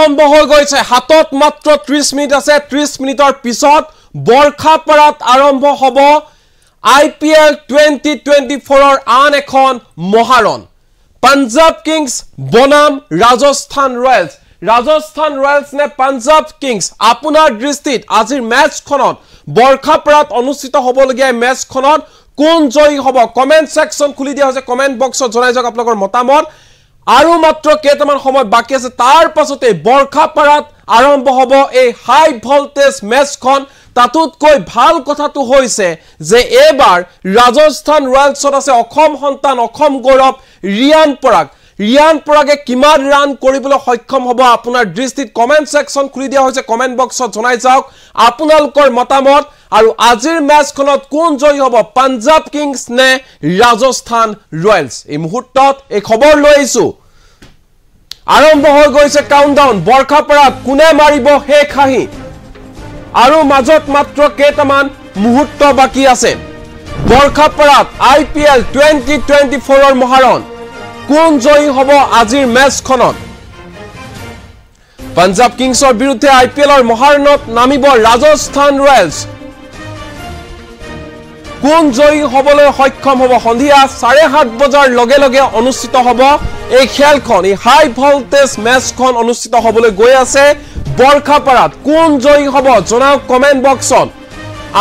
আৰম্ভ হৈ গৈছে হাতত মাত্ৰ 30 মিনিট আছে 30 মিনিটৰ পিছত বৰখাপাৰাত আৰম্ভ হ'ব IPL 2024 আন এখন মহাৰণ পাঞ্জাব কিংছ বনাম ৰাজস্থান ৰয়েলছ নে পাঞ্জাব কিংছ আপোনাৰ দৃষ্টিত আজিৰ মেচখনত বৰখাপাৰাত অনুষ্ঠিত হ'বলগীয়া মেচখনত কোন জয়ী হ'ব কমেন্ট সেকশন খুলি দিয়া হৈছে কমেন্ট বক্সত জনাই যাওক আপোনালোকৰ মতামত আৰু মাত্ৰ কেইটামান সময় বাকি আছে তাৰ পাছতে বৰখাপাৰাত আৰম্ভ হ'ব এই হাই ভল্টেজ মেচখন তাতোতকৈ ভাল কথাটো হৈছে যে এবাৰ ৰাজস্থান ৰয়েলছত আছে অসম সন্তান অসম গৌৰৱ ৰিয়ান পৰাগে কিমান ৰান কৰিবলৈ সক্ষম হ'ব আপোনাৰ দৃষ্টিত কমেন্ট সেকশন খুলি দিয়া হৈছে কমেন্ট বক্সত জনাই যাওক আপোনালোকৰ মতামত আৰু আজিৰ মেচখনত কোন জয়ী হ'ব পাঞ্জাব কিংছ নে ৰাজস্থান ৰয়েলছ এই মুহূৰ্তত এই খবৰ লৈ আহিছো আৰম্ভ হৈ গৈছে কাউন্টডাউন বৰখাপাৰাত কোনে মাৰিব হে খাহি আৰু মাজত মাত্ৰ কেইটামান মুহূৰ্ত বাকি আছে বৰখাপাৰাত IPL 2024 ৰ মহাৰণ কোন জয়ী হ'ব আজিৰ মেচখনত পাঞ্জাব কিংছৰ বিৰুদ্ধে IPL ৰ মহাৰণত নামিব ৰাজস্থান ৰয়েলছ কোন জয়ী হ'বলৈ সক্ষম হ'ব সন্ধিয়া 7:30 বজাৰ লগে লগে অনুষ্ঠিত হ'ব এই খেলখন এই হাই ভল্টেজ মেচখন অনুষ্ঠিত হ'বলৈ গৈ আছে বৰখাপাৰাত কোন জয়ী হ'ব জনাওক কমেন্ট বক্সত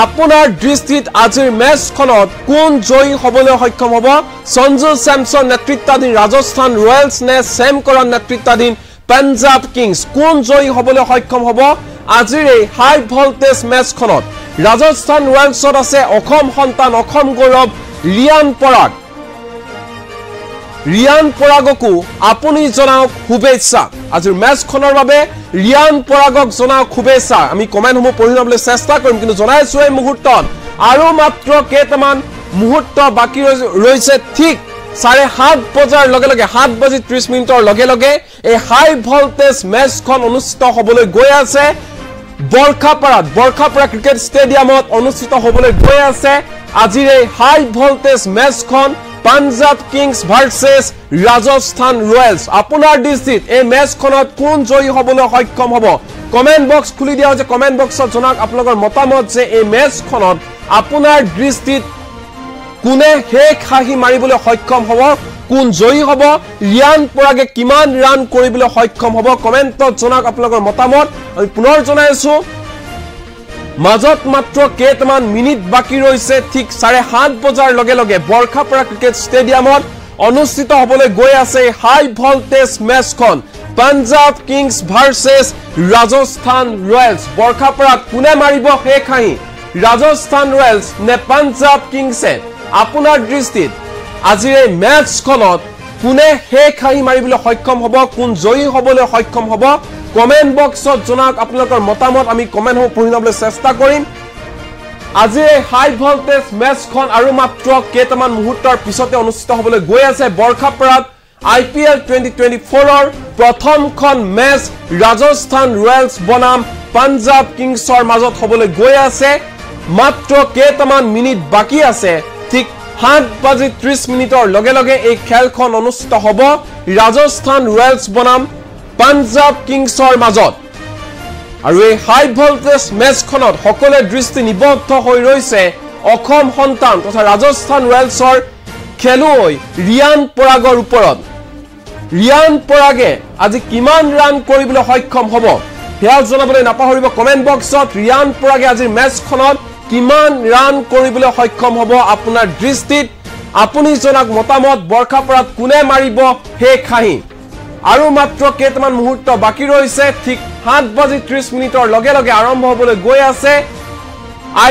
আপোনাৰ দৃষ্টিত আজিৰ মেচখনত কোন জয়ী হ'বলৈ সক্ষম হ'ব সঞ্জু স্যামছন নেতৃত্বাধীন ৰাজস্থান ৰয়েলছ নে চেম কৰণ নেতৃত্বাধীন পাঞ্জাব কিংছ কোন জয়ী হ'বলৈ সক্ষম হ'ব আজিৰ এই হাই ভল্টেজ মেচখনত ৰাজস্থান ৰয়েলছত আছে অসম সন্তান অসম গৌৰৱ ৰিয়ান পৰাগকো আপুনি জনাওক শুভেচ্ছা আজিৰ মেচখনৰ বাবে ৰিয়ান পৰাগক জনাওক শুভেচ্ছা আমি কমেন্টসমূহ পঢ়ি ল'বলৈ চেষ্টা কৰিম কিন্তু জনাইছো এই মুহূৰ্তত আৰু মাত্ৰ কেইটামান মুহূৰ্ত বাকি ৰৈছে ঠিক 7:30 বজাৰ লগে লগে 7:30 মিনিটৰ লগে লগে এই হাই ভল্টেজ মেচখন অনুষ্ঠিত হ'বলৈ গৈ আছে বৰখাপাৰা ক্ৰিকেট ষ্টেডিয়ামত অনুষ্ঠিত হ'বলৈ গৈ আছে আজিৰ এই হাই ভল্টেজ মেচখন Punjab Kings versus Rajasthan Royals আপোনাৰ দৃষ্টিত এই মেচখনত কোন জয়ী হ'বলৈ সক্ষম হ'ব কমেন্ট বক্স খুলি দিয়া হৈছে কমেন্ট বক্সত জনাওক আপোনালোকৰ মতামত যে এই মেচখনত আপোনাৰ দৃষ্টিত কোনে শেষ হাঁহি মাৰিবলৈ সক্ষম হ'ব কোন জয়ী হ'ব ৰিয়ান পৰাগে কিমান ৰান কৰিবলৈ সক্ষম হ'ব কমেন্টত জনাওক আপোনালোকৰ মতামত আমি পুনৰ জনাইছো মাজত মাত্ৰ কেইটামান মিনিট বাকি ৰৈছে ঠিক 7:30 বজাৰ লগে লগে বৰখাপাৰা ক্ৰিকেট ষ্টেডিয়ামত অনুষ্ঠিত হ'বলৈ গৈ আছে হাই ভল্টেজ মেচখন Punjab Kings versus Rajasthan Royals বৰখাপাৰাত কোনে মাৰিব হে খাহি ৰাজস্থান ৰয়েলছ নে পাঞ্জাব কিংছে আপোনাৰ দৃষ্টিত আজিৰ এই মেচখনত কোনে হে খাহি মাৰিবলৈ সক্ষম হ'ব কোন জয়ী হ'বলৈ সক্ষম হ'ব কমেন্ট বক্সত জনাওক আপোনালোকৰ মতামত আমি কমেন্টসমূহ পঢ়ি ল'বলৈ চেষ্টা কৰিম আজি এই হাই ভল্টেজ মেচখন আৰু মাত্ৰ কেইটামান মুহূৰ্তৰ পিছতে অনুষ্ঠিত হ'বলৈ গৈ আছে বৰখাপাৰাত IPL 2024 ৰ প্ৰথমখন মেচ ৰাজস্থান ৰয়েলছ বনাম পাঞ্জাব কিংছৰ মাজত হ'বলৈ গৈ আছে মাত্ৰ কেইটামান মিনিট বাকি আছে ঠিক 7:30 মিনিটৰ লগে লগে এই খেলখন অনুষ্ঠিত হ'ব ৰাজস্থান ৰয়েলছ বনাম পাঞ্জাব কিংছৰ মাজত আৰু এই হাই ভল্টেজ মেচখনত সকলোৰে দৃষ্টি নিবদ্ধ হৈ ৰৈছে অসম সন্তান তথা ৰাজস্থান ৰয়েলছৰ খেলুৱৈ ৰিয়ান পৰাগৰ ওপৰত ৰিয়ান পৰাগে আজি কিমান ৰান কৰিবলৈ সক্ষম হ'ব সেয়া জনাবলৈ নাপাহৰিব কমেন্ট বক্সত ৰিয়ান পৰাগে আজিৰ মেচখনত কিমান ৰান কৰিবলৈ সক্ষম হ'ব আপোনাৰ দৃষ্টিত আপুনি জনাওক মতামত বৰখাপাৰাত কোনে মাৰিব হে খাহি আৰু মাত্ৰ কেইটামান মুহূৰ্ত বাকি ৰৈছে ঠিক 7:30 মিনিটৰ লগে লগে আৰম্ভ হ'বলৈ গৈ আছে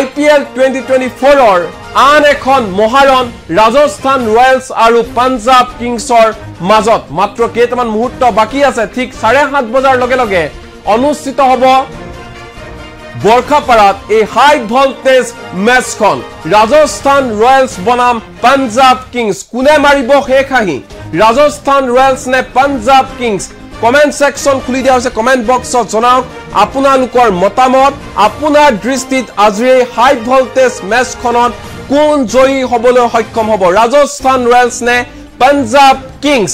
IPL 2024 ৰ আন এখন মহাৰণ ৰাজস্থান ৰয়েলছ আৰু পাঞ্জাব কিংছৰ মাজত মাত্ৰ কেইটামান মুহূৰ্ত বাকি আছে ঠিক 7:30 বজাৰ লগে লগে অনুষ্ঠিত হ'ব বৰখাপাৰাত এই হাই ভল্টেজ মেচখন ৰাজস্থান ৰয়েলছ বনাম পাঞ্জাব কিংছ কোনে মাৰিব হে খাহি ৰাজস্থান ৰয়েলছ নে পাঞ্জাব কিংছ কমেন্ট সেকশন খুলি দিয়া হৈছে কমেন্ট বক্সত জনাওক আপোনালোকৰ মতামত আপোনাৰ দৃষ্টিত আজি এই হাই ভল্টেজ মেচখনত কোন জয়ী হ'বলৈ সক্ষম হ'ব ৰাজস্থান ৰয়েলছ নে পাঞ্জাব কিংছ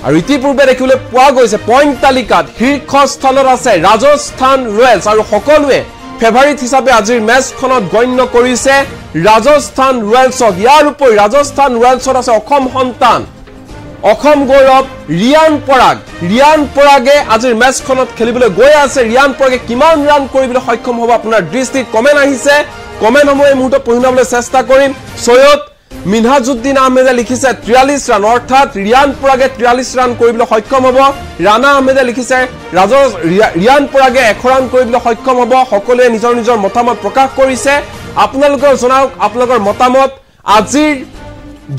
আৰু ইতিপূৰ্বে দেখিবলৈ পোৱা গৈছে পইণ্ট তালিকাত শীৰ্ষস্থানত আছে ৰাজস্থান ৰয়েলছ আৰু সকলোৱে ফেভাৰিট হিচাপে আজিৰ মেচখনত গণ্য কৰিছে ৰাজস্থান ৰয়েলছক ইয়াৰ উপৰি ৰাজস্থান ৰয়েলছত আছে অসম সন্তান অসম গৌৰৱ ৰিয়ান পৰাগে আজিৰ মেচখনত খেলিবলৈ গৈ আছে ৰিয়ান পৰাগে কিমান ৰান কৰিবলৈ সক্ষম হ'ব আপোনাৰ দৃষ্টিত কমেন্ট আহিছে কমেন্টসমূহ এই মুহূৰ্তত পঢ়িবলৈ চেষ্টা কৰিম সৈয়দ মিনহাজউদ্দিন আহমেদে লিখিছে 43 ৰান অৰ্থাৎ ৰিয়ান পৰাগে 43 ৰান কৰিবলৈ সক্ষম হ'ব ৰাণা আহমেদে লিখিছে ৰিয়ান পৰাগে 1 ৰান কৰিবলৈ সক্ষম হ'ব সকলোৱে নিজৰ নিজৰ মতামত প্ৰকাশ কৰিছে আপোনালোকৰ জনাওক আপোনালোকৰ মতামত আজিৰ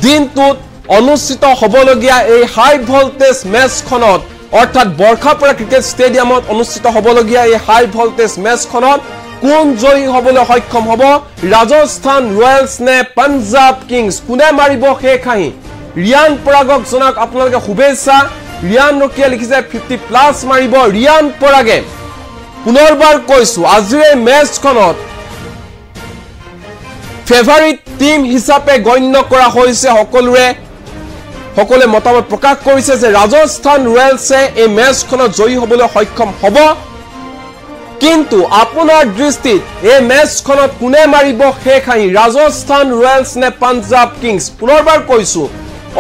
দিনটোত অনুষ্ঠিত হ'বলগীয়া এই হাই ভোল্টেজ মেচখনত অৰ্থাৎ বৰখাপৰা ক্ৰিকেট ষ্টেডিয়ামত অনুষ্ঠিত হ'বলগীয়া এই হাই ভোল্টেজ মেচখনত কোন জয়ী হ'বলৈ সক্ষম হ'ব ৰাজস্থান ৰয়েলছ নে পাঞ্জাব কিংছ কোনে মাৰিব শেষ হাঁহি ৰিয়ান পৰাগক জনাক আপোনালোকে শুভেচ্ছা ৰিয়ান ৰকিয়া লিখিছে 50+ মাৰিব ৰিয়ান পৰাগে পুনৰবাৰ কৈছো আজিৰ এই মেচখনত ফেভাৰিট টিম হিচাপে গণ্য কৰা হৈছে সকলোৱে মতামত প্ৰকাশ কৰিছে যে ৰাজস্থান ৰয়েলছে এই মেচখনত জয়ী হ'বলৈ সক্ষম হ'ব কিন্তু আপোনাৰ দৃষ্টিত এই মেচখনত কোনে মাৰিব শেষ হাঁহি ৰাজস্থান ৰয়েলছ নে পাঞ্জাব কিংছ পুনৰবাৰ কৈছো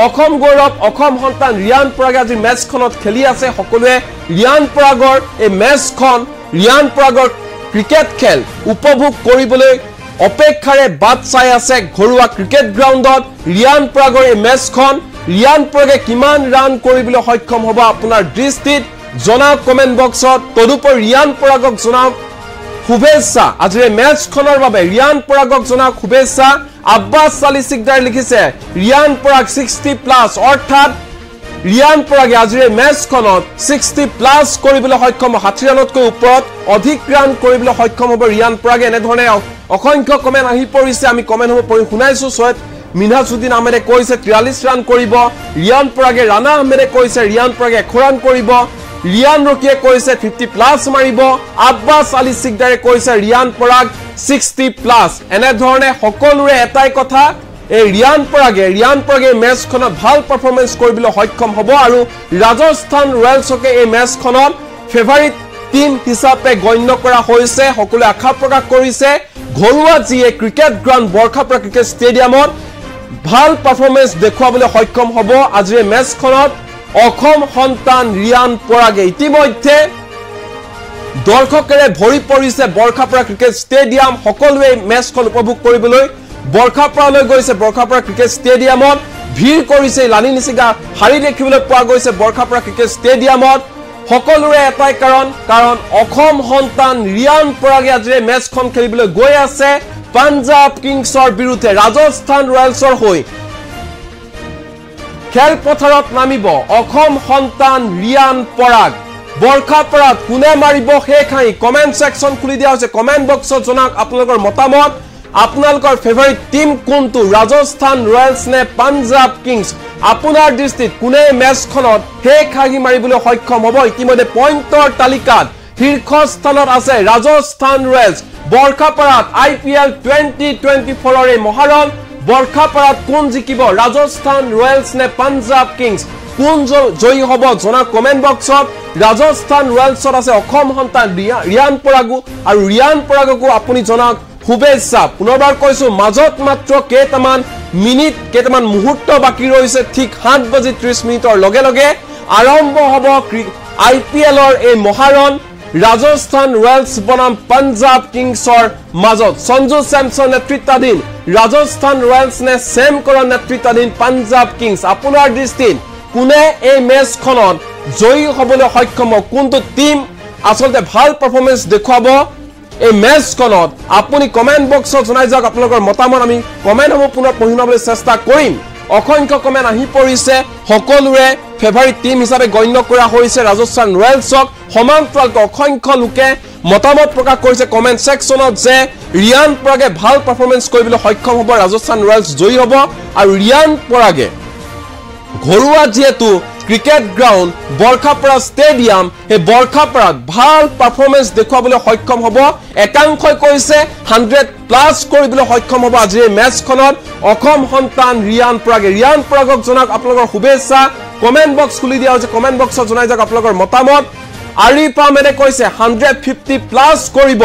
অসম গৌৰৱ অসম সন্তান ৰিয়ান পৰাগে আজি মেচখনত খেলি আছে সকলোৱে ৰিয়ান পৰাগৰ এই মেচখন ৰিয়ান পৰাগৰ ক্ৰিকেট খেল উপভোগ কৰিবলৈ অপেক্ষাৰে বাট চাই আছে ঘৰুৱা ক্ৰিকেট গ্ৰাউণ্ডত ৰিয়ান পৰাগৰ এই মেচখন ৰিয়ান পৰাগে কিমান ৰান কৰিবলৈ সক্ষম হ'ব আপোনাৰ দৃষ্টিত জনাওক কমেন্ট বক্সত তদুপৰি ৰিয়ান পৰাগক জনাওক শুভেচ্ছা আজিৰ মেচখনৰ বাবে ৰিয়ান পৰাগক জনাওক শুভেচ্ছা আব্বাছ আলী সিকদাৰ লিখিছে ৰিয়ান পৰাগ 60+ অৰ্থাৎ ৰিয়ান পৰাগে আজিৰ মেচখনত 60+ কৰিবলৈ সক্ষম 60 ৰানতকৈ ওপৰত অধিক ৰান কৰিবলৈ সক্ষম হ'ব ৰিয়ান পৰাগে এনেধৰণে অসংখ্য কমেন্ট আহি পৰিছে আমি কমেন্টসমূহ পঢ়ি শুনাইছো সৈয়দ মিনহাজউদ্দিন আহমেদে কৈছে 43 ৰান কৰিব ৰিয়ান পৰাগে ৰাণা আহমেদে কৈছে ৰিয়ান পৰাগে 1 ৰান কৰিব ৰিয়ান ৰকিয়ে কৈছে 50+ মাৰিব আব্বাছ আলী সিকদাৰে কৈছে ৰিয়ান পৰাগ 60+ এনেধৰণে সকলোৰে এটাই কথা এই ৰিয়ান পৰাগে মেচখনত ভাল পাৰফৰমেন্স কৰিবলৈ সক্ষম হ'ব আৰু ৰাজস্থান ৰয়েলছকে এই মেচখনত ফেভাৰিট টিম হিচাপে গণ্য কৰা হৈছে সকলোৱে আশা প্ৰকাশ কৰিছে ঘৰুৱা জিয়ে ক্ৰিকেট গ্ৰাউণ্ড বৰখাপৰা ক্ৰিকেট ষ্টেডিয়ামত ভাল পাৰফৰমেন্স দেখুৱাবলৈ সক্ষম হ'ব আজিৰ মেচখনত অসম সন্তান ৰিয়ান পৰাগে ইতিমধ্যে দৰ্শকেৰে ভৰি পৰিছে বৰখাপৰা ক্ৰিকেট ষ্টেডিয়াম সকলোৱে মেচখন উপভোগ কৰিবলৈ বৰখাপৰালৈ গৈছে বৰখাপৰা ক্ৰিকেট ষ্টেডিয়ামত ভিৰ কৰিছে লানি নিচিগা হাৰি দেখিবলৈ পোৱা গৈছে বৰখাপৰা ক্ৰিকেট ষ্টেডিয়ামত সকলোৰে এটাই কাৰণ অসম সন্তান ৰিয়ান পৰাগে আজিৰ মেচখন খেলিবলৈ গৈ আছে পাঞ্জাব কিংছৰ বিৰুদ্ধে ৰাজস্থান ৰয়েলছৰ হৈ খেলপথাৰত নামিব অসম সন্তান ৰিয়ান পৰাগ বৰখাপৰাত কোনে মাৰিব শেষ হাঁহি কমেন্ট সেকশন খুলি দিয়া হৈছে কমেন্ট বক্সত জনাওক আপোনালোকৰ মতামত আপোনালোকৰ ফেভাৰিট টিম কোনটো ৰাজস্থান ৰয়েলছ নে পাঞ্জাব কিংছ আপোনাৰ দৃষ্টিত কোনে মেচখনত শেষ হাঁহি মাৰিবলৈ সক্ষম হ'ব ইতিমধ্যে পইণ্টৰ তালিকাত শীৰ্ষস্থানত আছে ৰাজস্থান ৰয়েলছ বৰখাপৰাত IPL 2024 এই মহাৰণ বৰখাপৰাত কোন জিকিব ৰাজস্থান ৰয়েলছ নে পাঞ্জাব কিংছ কোন জয়ী হ'ব জনা কমেন্ট বক্সত ৰাজস্থান ৰয়েলছত আছে অসম সন্তান ৰিয়ান পৰাগু আৰু ৰিয়ান পৰাগকো আপুনি জনাওক শুভেচ্ছা পুনৰবাৰ কৈছো মাজত মাত্ৰ কেইটামান মুহূৰ্ত বাকি ৰৈছে ঠিক 7:30 লগে লগে আৰম্ভ হ'ব IPLৰ এই মহাৰণ ৰাজস্থান ৰয়েলছ বনাম পাঞ্জাব কিংছৰ মাজত সঞ্জু স্যামসন নেতৃত্বাধীন ৰাজস্থান ৰয়েলছ নে সেম কৰণ নেতৃত্বাধীন পাঞ্জাব কিংছ আপোনাৰ দৃষ্টিত কোনে এই মেচখনত জয়ী হ'বলৈ সক্ষম কোনটো টিম আসলতে ভাল পাৰফৰমেন্স দেখুৱাব এই মেচখনত আপুনি কমেন্ট বক্সত জনাই যাওক আপোনালোকৰ মতামত আমি কমেন্টসমূহ পুনৰ পঢ়িবলৈ চেষ্টা কৰিম অসংখ্য কমেন্ট আহি পৰিছে সকলোৰে ফেভাৰিট টিম হিচাপে গণ্য কৰা হৈছে ৰাজস্থান ৰয়েলছক সমান্তৰালকৈ অসংখ্য লোকে মতামত প্ৰকাশ কৰিছে কমেন্ট সেকশনত যে ৰিয়ান পৰাগে ভাল পাৰফৰমেন্স কৰিবলৈ সক্ষম হ'ব ৰাজস্থান ৰয়েলছ জয়ী হ'ব আৰু ৰিয়ান পৰাগে ঘৰুৱা যেহেতু ক্ৰিকেট গ্ৰাউণ্ড বৰখাপৰা ষ্টেডিয়াম এই বৰখাপৰাত ভাল পাৰফৰমেন্স দেখুৱাবলৈ সক্ষম হ'ব একাংশই কৈছে 100+ কৰিবলৈ সক্ষম হ'ব আজিৰ মেচখনত অসম সন্তান ৰিয়ান পৰাগক জনাওক আপোনালোকৰ শুভেচ্ছা কমেন্ট বক্স খুলি দিয়া হৈছে কমেন্ট বক্সত জনাই যাওক আপোনালোকৰ মতামত আৰিফ আহমেদে কৈছে 150 প্লাস কৰিব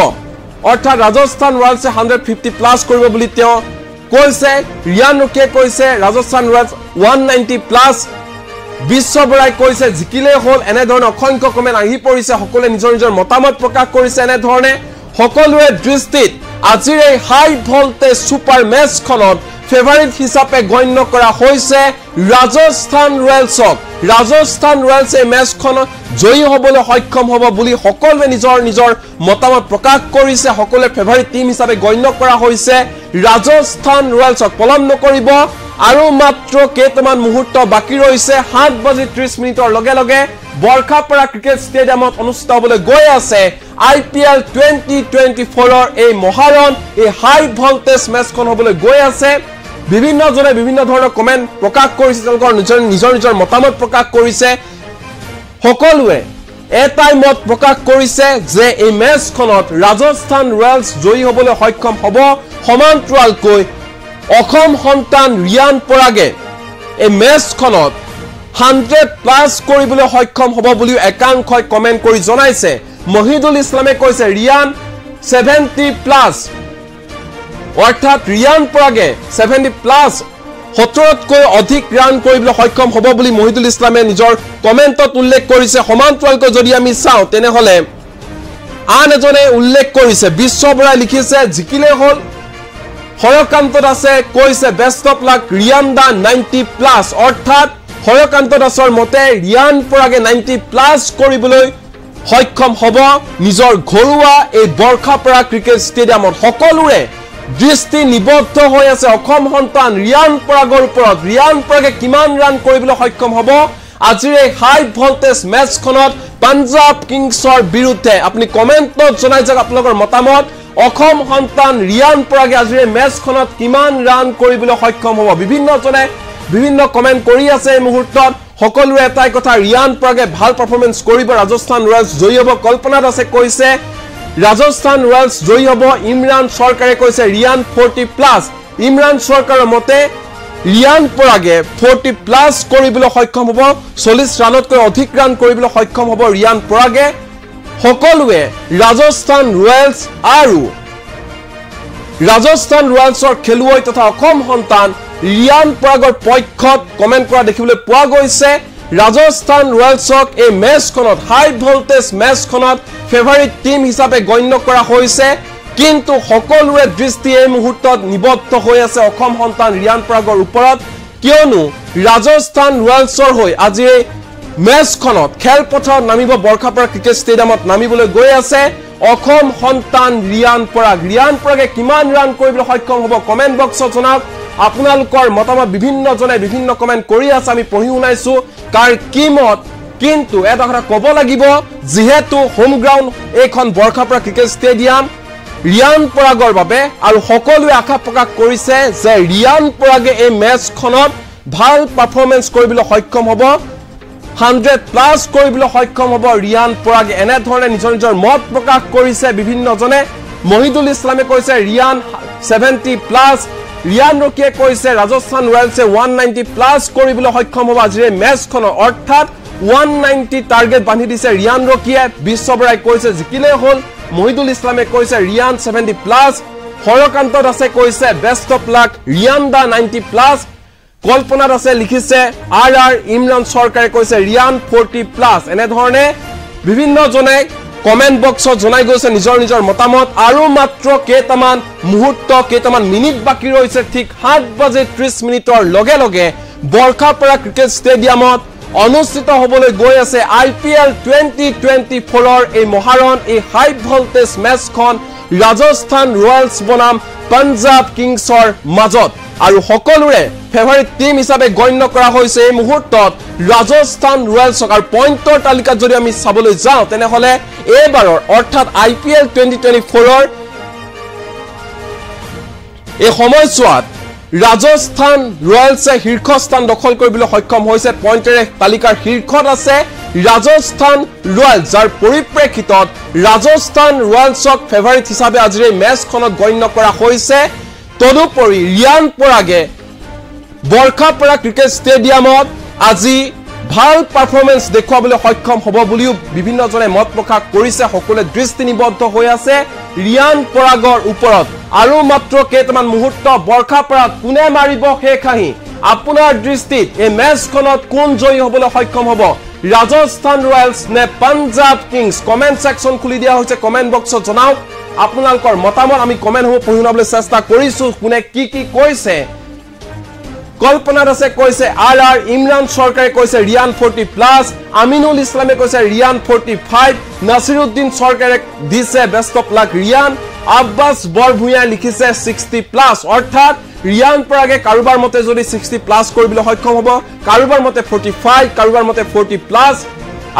অৰ্থাৎ ৰাজস্থান ৰয়েলছে 150 প্লাস কৰিব বুলি তেওঁ কৈছে ৰিয়ান ৰকিয়ে কৈছে ৰাজস্থান ৰয়েলছ 190 প্লাস বিশ্ব বৰাই কৈছে জিকিলে হল এনে ধৰণৰ অসংখ্য কমেন্ট আহি পৰিছে সকলোৱে নিজৰ নিজৰ মতামত প্ৰকাশ কৰিছে এনে ধৰণে সকলোৰে দৃষ্টিত আজিৰ এই হাই ভল্টেজ সুপাৰ মেচখনত ফেভাৰিট হিচাপে গণ্য কৰা হৈছে ৰাজস্থান ৰয়েলছক ৰাজস্থান ৰয়েলছ এই মেচখন জয়ী হ'বলৈ সক্ষম হ'ব বুলি সকলোৱে নিজৰ নিজৰ মতামত প্ৰকাশ কৰিছে সকলোৱে ফেভাৰিট টিম হিচাপে গণ্য কৰা হৈছে ৰাজস্থান ৰয়েলছক পলম নকৰিব আৰু মাত্ৰ কেইটামান মুহূৰ্ত বাকি ৰৈছে 7:30 লগে লগে বৰখাপাৰা ক্ৰিকেট ষ্টেডিয়ামত অনুষ্ঠিত হ'বলৈ গৈ আছে IPL 2024 এই মহাৰণ এই হাই ভল্টেজ মেচখন হ'বলৈ গৈ আছে বিভিন্ন জনে বিভিন্ন ধৰণৰ কমেন্ট প্ৰকাশ কৰিছে তেওঁলোকৰ নিজৰ নিজৰ মতামত প্ৰকাশ কৰিছে সকলোৱে এটাই মত প্ৰকাশ কৰিছে যে এই মেচখনত ৰাজস্থান ৰয়েলছ জয়ী হ'বলৈ সক্ষম হ'ব সমান্তৰালকৈ অসম সন্তান ৰিয়ান পৰাগে এই মেচখনত 100 প্লাস কৰিবলৈ সক্ষম হ'ব বুলি একাংশই কমেন্ট কৰি জনাইছে মহিদুল ইছলামে কৈছে ৰিয়ান 70 প্লাস অৰ্থাৎ ৰিয়ান পৰাগে 70 প্লাস 70তকৈ অধিক ৰান কৰিবলৈ সক্ষম হ'ব বুলি মহিদুল ইছলামে নিজৰ কমেন্টত উল্লেখ কৰিছে সমান্তৰালকৈ যদি আমি চাও তেনেহলে আন এজনে উল্লেখ কৰিছে বিশ্ব বৰাই লিখিছে জিকিলে হল হৰকান্ত দাসে কৈছে বেষ্ট অফ লাক ৰিয়ান দা 90 প্লাস অৰ্থাৎ হৰকান্ত দাসৰ মতে ৰিয়ান পৰাগে 90 প্লাস কৰিবলৈ সক্ষম হ'ব নিজৰ ঘৰুৱা এই বৰখাপাৰা ক্ৰিকেট ষ্টেডিয়ামত সকলোৰে দৃষ্টি নিবদ্ধ হৈ আছে অসম সন্তান ৰিয়ান পৰাগৰ ওপৰত ৰিয়ান পৰাগে কিমান ৰান কৰিবলৈ সক্ষম হ'ব আজিৰ এই হাই ভল্টেজ মেচখনত পাঞ্জাব কিংছৰ বিৰুদ্ধে আপুনি কমেন্টত জনাই যাওক আপোনালোকৰ মতামত অসম সন্তান ৰিয়ান পৰাগে আজিৰ এই মেচখনত কিমান ৰান কৰিবলৈ সক্ষম হ'ব বিভিন্ন জনে বিভিন্ন কমেন্ট কৰি আছে এই মুহূৰ্তত সকলোৰে এটাই কথা ৰিয়ান পৰাগে ভাল পাৰফৰমেন্স কৰিব ৰাজস্থান ৰয়েলছ জয়ী হ'ব কল্পনা দাসে কৈছে ৰাজস্থান ৰয়েলছ জয়ী হ'ব ইমৰান সৰকাৰে কৈছে ৰিয়ান 40 প্লাস ইমৰান সৰকাৰৰ মতে ৰিয়ান পৰাগে 40 প্লাস কৰিবলৈ সক্ষম হ'ব 40 ৰানতকৈ অধিক ৰান কৰিবলৈ সক্ষম হ'ব ৰিয়ান পৰাগে সকলোৱে ৰাজস্থান ৰয়েলছ আৰু ৰাজস্থান ৰয়েলছৰ খেলুৱৈ তথা অসম সন্তান ৰিয়ান পৰাগৰ পক্ষত কমেন্ট কৰা দেখিবলৈ পোৱা গৈছে ৰাজস্থান ৰয়েলছক এই মেচখনত হাই ভল্টেজ মেচখনত ফেভাৰিট টিম হিচাপে গণ্য কৰা হৈছে কিন্তু সকলোৰে দৃষ্টি এই মুহূৰ্তত নিবদ্ধ হৈ আছে অসম সন্তান ৰিয়ান পৰাগৰ ওপৰত কিয়নো ৰাজস্থান ৰয়েলছৰ হৈ আজি মেচখনত খেলপথাৰত নামিব বৰখাপাৰা ক্ৰিকেট ষ্টেডিয়ামত নামিবলৈ গৈ আছে অসম সন্তান ৰিয়ান পৰাগে কিমান ৰান কৰিবলৈ সক্ষম হ'ব কমেন্ট বক্সত জনাওক আপোনালোকৰ মতামত বিভিন্ন জনে বিভিন্ন কমেন্ট কৰি আছে আমি পঢ়ি শুনাইছো কাৰ কিমত কিন্তু এটা কথা ক'ব লাগিব যেহেতু হোম গ্ৰাউণ্ড এইখন বৰখাপাৰা ক্ৰিকেট ষ্টেডিয়াম ৰিয়ান পৰাগৰ বাবে আৰু সকলোৱে আশা প্ৰকাশ কৰিছে যে ৰিয়ান পৰাগে এই মেচখনত ভাল পাৰফৰমেন্স কৰিবলৈ সক্ষম হ'ব 100 প্লাস কৰিবলৈ সক্ষম হ'ব ৰিয়ান পৰাগে এনে ধৰণে নিজৰ নিজৰ মত প্ৰকাশ কৰিছে বিভিন্ন জনে মহিদুল ইছলামে কৈছে ৰিয়ান 70 প্লাস ৰিয়ান ৰকিয়ে কৈছে ৰাজস্থান ৰয়েলছে 190 প্লাস কৰিবলৈ সক্ষম হ'ব আজিৰ মেচখনৰ অৰ্থাৎ 190 টাৰ্গেট বান্ধি দিছে ৰিয়ান ৰকিয়ে বিশ্ব বৰাই কৈছে জিকিলে হল মহিদুল ইছলামে কৈছে ৰিয়ান 70 প্লাস হৰকান্ত দাসে কৈছে বেষ্ট অফ লাক ৰিয়ান দা 90 প্লাস কল্পনা দাসে লিখিছে RR ইমৰান সৰকাৰে কৈছে ৰিয়ান 40 প্লাস এনে ধৰণে বিভিন্ন জনে কমেন্ট বক্সত জনাই গৈছে নিজৰ নিজৰ মতামত আৰু মাত্ৰ কেইটামান মুহূৰ্ত কেইটামান মিনিট বাকি ৰৈছে ঠিক 7:30 লগে লগে বৰখাপাৰা ক্ৰিকেট ষ্টেডিয়ামত অনুষ্ঠিত হ'বলৈ গৈ আছে IPL 2024 এই মহাৰণ এই হাই ভল্টেজ মেচখন ৰাজস্থান ৰয়েলছ বনাম পাঞ্জাব কিংছৰ মাজত আৰু সকলোৰে ফেভাৰিট টিম হিচাপে গণ্য কৰা হৈছে এই মুহূৰ্তত ৰাজস্থান ৰয়েলছক আৰু পইণ্টৰ তালিকাত যদি আমি চাবলৈ যাওঁ তেনেহলে এইবাৰৰ অৰ্থাৎ IPL 2024 এই সময়ছোৱাত ৰাজস্থান ৰয়েলছে শীৰ্ষস্থান দখল কৰিবলৈ সক্ষম হৈছে পইণ্টেৰে তালিকাৰ শীৰ্ষত আছে ৰাজস্থান ৰয়েলছ যাৰ পৰিপ্ৰেক্ষিতত ৰাজস্থান ৰয়েলছক ফেভাৰিট হিচাপে আজিৰ এই মেচখনত গণ্য কৰা হৈছে তদুপৰি ৰিয়ান পৰাগে বৰখাপাৰা ক্ৰিকেট ষ্টেডিয়ামত আজি ভাল পাৰফৰমেন্স দেখুৱাবলৈ সক্ষম হ'ব বুলিও বিভিন্নজনে মত প্ৰকাশ কৰিছে সকলোৱে দৃষ্টি নিবদ্ধ হৈ আছে ৰিয়ান পৰাগৰ ওপৰত আৰু মাত্ৰ কেইটামান মুহূৰ্ত বৰ্ষাপাৰাত কোনে মাৰিব শেষাহি আপোনাৰ দৃষ্টিত এই মেচখনত কোন জয়ী হ'বলৈ সক্ষম হ'ব ৰাজস্থান ৰয়েলছ নে পাঞ্জাব কিংছ কমেন্ট সেকশন খুলি দিয়া হৈছে কমেন্ট বক্সত জনাওক আপোনালোকৰ মতামত আমি কমেন্টসমূহ পঢ়ি শুনাবলৈ চেষ্টা কৰিছো কোনে কি কৈছে কল্পনা দাসে কৈছে আৰ ইমৰান সৰকাৰে কৈছে ৰিয়ান 40+ আমিনুল ইছলামে কৈছে ৰিয়ান 45 নাছিৰুদ্দিন সৰকাৰে দিছে best of luck Riyan Abbas Borbhuyan লিখিছে 60+ অৰ্থাৎ ৰিয়ান পৰাগে কাৰোবাৰ মতে যদি 60+ কৰিবলৈ সক্ষম হ'ব কাৰোবাৰ মতে 45 কাৰোবাৰ মতে 40+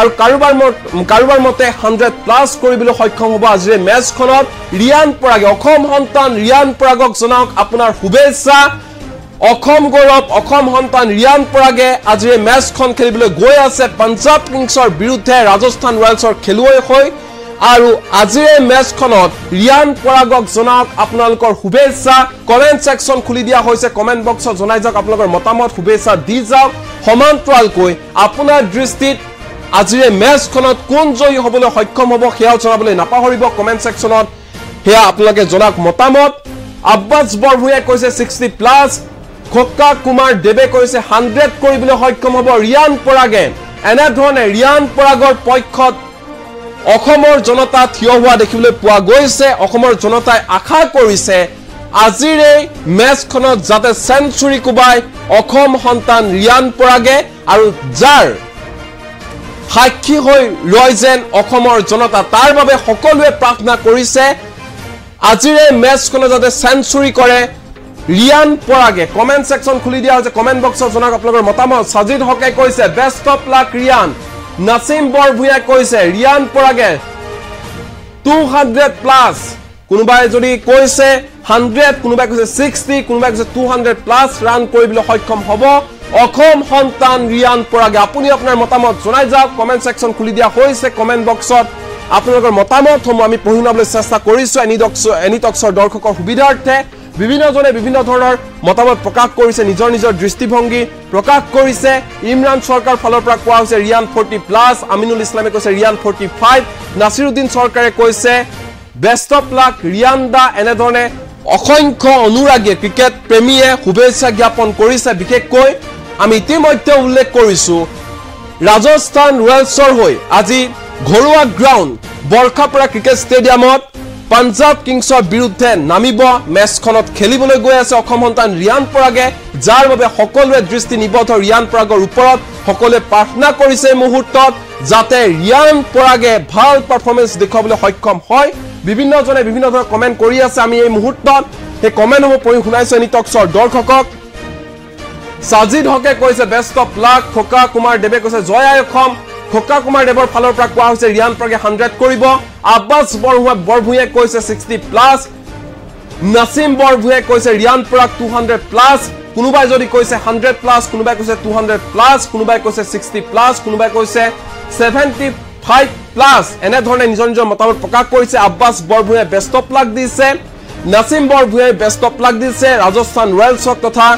আৰু কাৰোবাৰ মতে 100+ কৰিবলৈ সক্ষম হ'ব আজিৰ মেচখনত ৰিয়ান পৰাগে অসম সন্তান ৰিয়ান পৰাগক জনাওক আপোনাৰ শুভেচ্ছা অসম গৌৰৱ অসম সন্তান ৰিয়ান পৰাগে আজিৰ মেচখন খেলিবলৈ গৈ আছে পাঞ্জাব কিংছৰ বিৰুদ্ধে ৰাজস্থান ৰয়েলছৰ খেলুৱৈ হৈ আৰু আজিৰ মেচখনত ৰিয়ান পৰাগক জনাওক আপোনালোকৰ শুভেচ্ছা কমেন্ট সেকশন খুলি দিয়া হৈছে কমেন্ট বক্সত জনাই যাওক আপোনালোকৰ মতামত শুভেচ্ছা দি যাওক সমান্তৰালকৈ আপোনাৰ দৃষ্টিত আজিৰ মেচখনত কোন জয়ী হ'বলৈ সক্ষম হ'ব সেয়া জনাবলৈ নাপাহৰিব কমেন্ট সেকশনত হেয়া আপোনালোকে জনাওক মতামত আব্বাস বৰভুঞাই কৈছে 60+ খোকা কুমাৰ দেৱে কৈছে 100 কৰিবলৈ সক্ষম হ'ব ৰিয়ান পৰাগে এনে ধৰণে ৰিয়ান পৰাগৰ পক্ষত অসমৰ জনতা থিয় হোৱা দেখিবলৈ পোৱা গৈছে অসমৰ জনতাই আশা কৰিছে আজিৰ এই মেচখনত যাতে সেঞ্চুৰী কোবাই অসম সন্তান ৰিয়ান পৰাগে আৰু যাৰ সাক্ষী হৈ ৰয় যেন অসমৰ জনতা তাৰ বাবে সকলোৱে প্ৰাৰ্থনা কৰিছে আজিৰ এই মেচখনত যাতে সেঞ্চুৰী কৰে ৰিয়ান পৰাগে কমেন্ট সেকশন খুলি দিয়া হৈছে কমেন্ট বক্সত জনাওক আপোনালোকৰ মতামত সাজিদ হকে কৈছে best of luck Riyan Nasim Borbhuyan কৈছে ৰিয়ান পৰাগে 200+ কোনোবাই যদি কৈছে 100 কোনোবাই কৈছে 60 কোনোবাই কৈছে 200+ ৰান কৰিবলৈ সক্ষম হ'ব অসম সন্তান ৰিয়ান পৰাগে আপুনি আপোনাৰ মতামত জনাই যাওক কমেন্ট সেকশন খুলি দিয়া হৈছে কমেন্ট বক্সত আপোনালোকৰ মতামতসমূহ আমি পঢ়ি শুনাবলৈ চেষ্টা কৰিছো এনি টক্সৰ দৰ্শকৰ সুবিধাৰ্থে বিভিন্নজনে বিভিন্ন ধৰণৰ মতামত প্ৰকাশ কৰিছে নিজৰ নিজৰ দৃষ্টিভংগী প্ৰকাশ কৰিছে ইমৰান সৰকাৰ ফালৰ পৰা কোৱা হৈছে ৰিয়ান 40+ আমিনুল ইছলামে কৈছে ৰিয়ান 45 নাছিৰুদ্দিন সৰকাৰে কৈছে বেষ্ট অফ লাক ৰিয়ান দা এনে ধৰণে অসংখ্য অনুৰাগী ক্ৰিকেট প্ৰেমীয়ে শুভেচ্ছা জ্ঞাপন কৰিছে বিশেষকৈ আমি ইতিমধ্যে উল্লেখ কৰিছো ৰাজস্থান ৰয়েলছৰ হৈ আজি ঘৰুৱা গ্ৰাউণ্ড বৰ্ষাপাৰা ক্ৰিকেট ষ্টেডিয়ামত পাঞ্জাব কিংছৰ বিৰুদ্ধে নামিব মেচখনত খেলিবলৈ গৈ আছে অসম সন্তান ৰিয়ান পৰাগে যাৰ বাবে সকলোৱে দৃষ্টি নিবদ্ধ ৰিয়ান পৰাগৰ ওপৰত সকলোৱে প্ৰাৰ্থনা কৰিছে এই মুহূৰ্তত যাতে ৰিয়ান পৰাগে ভাল পাৰফৰমেন্স দেখুৱাবলৈ সক্ষম হয় বিভিন্নজনে বিভিন্ন ধৰণৰ কমেন্ট কৰি আছে আমি এই মুহূৰ্তত এই কমেন্টসমূহ পঢ়ি শুনাইছো এনি টক্সৰ দৰ্শকক সাজিদ হকে কৈছে বেষ্ট অফ লাক খোকা কুমাৰ দেৱে কৈছে জয় অসম খোকা কুমাৰ দেৱৰ ফালৰ পৰা কোৱা হৈছে ৰিয়ান পৰাগে 100 কৰিব আব্বাস বৰভুঞাই কৈছে 60+ নাসিম বৰভুঞাই কৈছে ৰিয়ান পৰাগ 200+ কোনোবাই যদি কৈছে 100+ কোনোবাই কৈছে 200+ কোনোবাই কৈছে 60+ কোনোবাই কৈছে 75+ এনে ধৰণে নিজৰ নিজৰ মতামত প্ৰকাশ কৰিছে আব্বাস বৰভুঞাই বেষ্ট অফ লাক দিছে নাসিম বৰভুঞাই বেষ্ট অফ লাক দিছে ৰাজস্থান ৰয়েলছক তথা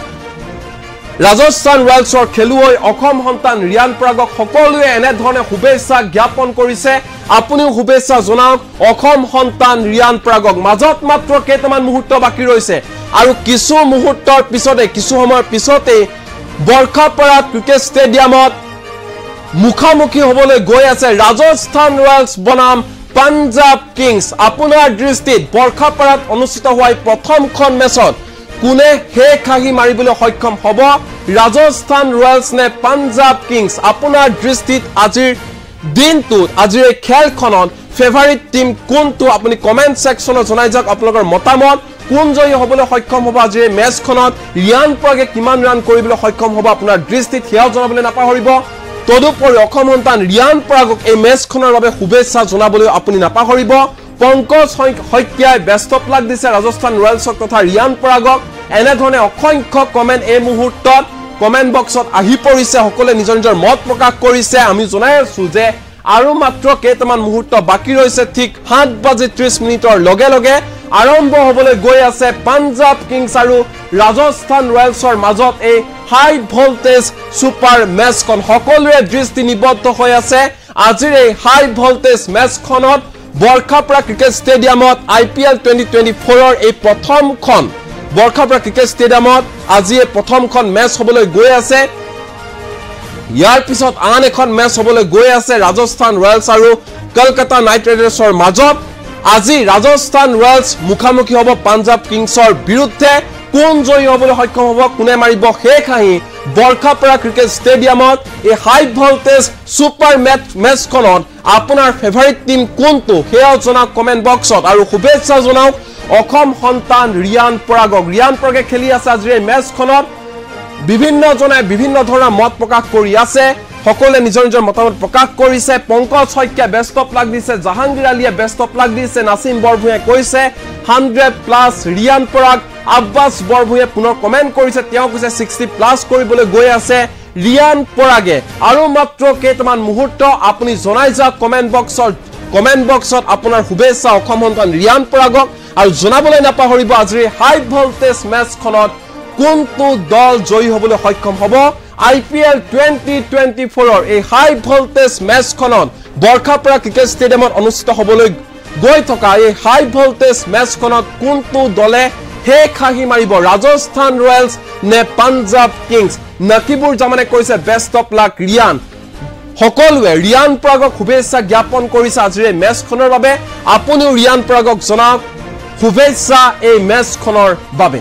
ৰাজস্থান ৰয়েলছৰ খেলুৱৈ অসম সন্তান ৰিয়ান পৰাগক সকলোৱে এনে ধৰণে শুভেচ্ছা জ্ঞাপন কৰিছে আপুনিও শুভেচ্ছা জনাওক অসম সন্তান ৰিয়ান পৰাগক মাজত মাত্ৰ কেইটামান মুহূৰ্ত বাকি ৰৈছে আৰু কিছু মুহূৰ্তৰ পিছতে কিছু সময়ৰ পিছতে বৰ্ষাপাৰা ক্ৰিকেট ষ্টেডিয়ামত মুখামুখি হ'বলৈ গৈ আছে ৰাজস্থান ৰয়েলছ বনাম পাঞ্জাব কিংছ আপোনাৰ দৃষ্টিত বৰ্ষাপাৰাত অনুষ্ঠিত হোৱা প্ৰথমখন মেচত কোনে শেষাহি মাৰিবলৈ সক্ষম হ'ব ৰাজস্থান ৰয়েলছ নে পাঞ্জাব কিংছ আপোনাৰ দৃষ্টিত আজিৰ দিনটোত আজিৰ খেলখনত ফেভাৰিট টিম কোনটো আপুনি কমেন্ট সেকশনত জনাই যাওক আপোনালোকৰ মতামত কোন জয়ী হ'বলৈ সক্ষম হ'ব আজিৰ মেচখনত ৰিয়ান পৰাগে কিমান ৰান কৰিবলৈ সক্ষম হ'ব আপোনাৰ দৃষ্টিত সেয়া জনাবলৈ নাপাহৰিব তদুপৰি অসম সন্তান ৰিয়ান পৰাগক এই মেচখনৰ বাবে শুভেচ্ছা জনাবলৈ আপুনি নাপাহৰিব পংকজ শইকীয়াই বেষ্ট অফ লাক দিছে ৰাজস্থান ৰয়েলছক তথা ৰিয়ান পৰাগক এনে ধৰণে অসংখ্য কমেন্ট এই মুহূৰ্তত কমেন্ট বক্সত আহি পৰিছে সকলোৱে নিজৰ নিজৰ মত প্ৰকাশ কৰিছে আমি জনাই আছো যে আৰু মাত্ৰ কেইটামান মুহূৰ্ত বাকি ৰৈছে ঠিক 7:30 লগে লগে আৰম্ভ হ'বলৈ গৈ আছে পাঞ্জাব কিংছ আৰু ৰাজস্থান ৰয়েলছৰ মাজত এই হাই ভোল্টেজ সুপাৰ মেচখন সকলোৰে দৃষ্টি নিবদ্ধ হৈ আছে আজিৰ এই হাই ভোল্টেজ মেচখনত বৰখাপৰা ক্ৰিকেট ষ্টেডিয়ামত IPL 2024 এই প্ৰথমখন বৰখাপৰা ক্ৰিকেট ষ্টেডিয়ামত আজি এই প্ৰথমখন মেচ হ'বলৈ গৈ আছে ইয়াৰ পিছত আন এখন মেচ হ'বলৈ গৈ আছে ৰাজস্থান ৰয়েলছ আৰু কলকাতা নাইট ৰাইডাৰ্ছৰ মাজত আজি ৰাজস্থান ৰয়েলছ মুখামুখি হ'ব পাঞ্জাব কিংছৰ বিৰুদ্ধে কোন জয়ী হ'বলৈ সক্ষম হ'ব কোনে মাৰিব শেষ হাঁহি বৰখাপৰা ক্ৰিকেট ষ্টেডিয়ামত এই হাই ভোল্টেজ সুপাৰ মেচখনত আপোনাৰ ফেভাৰিট টিম কোনটো হেয়া জনাওক কমেন্ট বক্সত আৰু শুভেচ্ছা জনাওক অসম সন্তান ৰিয়ান পৰাগে খেলি আছে আজিৰ এই মেচখনত বিভিন্ন জনে বিভিন্ন ধৰণৰ মত প্ৰকাশ কৰি আছে সকলে নিজৰ নিজৰ মতামত প্ৰকাশ কৰিছে Pankaj Saikia best of luck দিছে জাহাংগীৰ আলীয়ে বেষ্ট অফ লাক দিছে নাসিম বৰভুঞে কৈছে 100+ ৰিয়ান পৰাগ আব্বাস বৰভুঞে পুনৰ কমেন্ট কৰিছে তেওঁ কৈছে 60+ কৰিবলৈ গৈ আছে ৰিয়ান পৰাগে আৰু মাত্ৰ কেইটামান মুহূৰ্ত আপুনি জনাই যাওক কমেন্ট বক্সত আপোনাৰ শুভেচ্ছা অসম সন্তান ৰিয়ান পৰাগক আৰু জনাবলৈ নাপাহৰিব আজিৰ হাই ভোল্টেজ মেচখনত কোনটো দল জয়ী হ'বলৈ সক্ষম হ'ব IPL 2024 এই হাই ভোল্টেজ মেচখনত বৰখাপৰা ক্ৰিকেট ষ্টেডিয়ামত অনুষ্ঠিত হ'বলৈ গৈ থকা এই হাই ভোল্টেজ মেচখনত কোনটো দলে শেষ হাঁহি মাৰিব ৰাজস্থান ৰয়েলছ নে পাঞ্জাব কিংছ নকিবুৰ জামানে কৈছে বেষ্ট অফ লাক ৰিয়ান সকলোৱে ৰিয়ান পৰাগক শুভেচ্ছা জ্ঞাপন কৰিছে আজিৰ এই মেচখনৰ বাবে আপুনিও ৰিয়ান পৰাগক জনাওক শুভেচ্ছা এই মেচখনৰ বাবে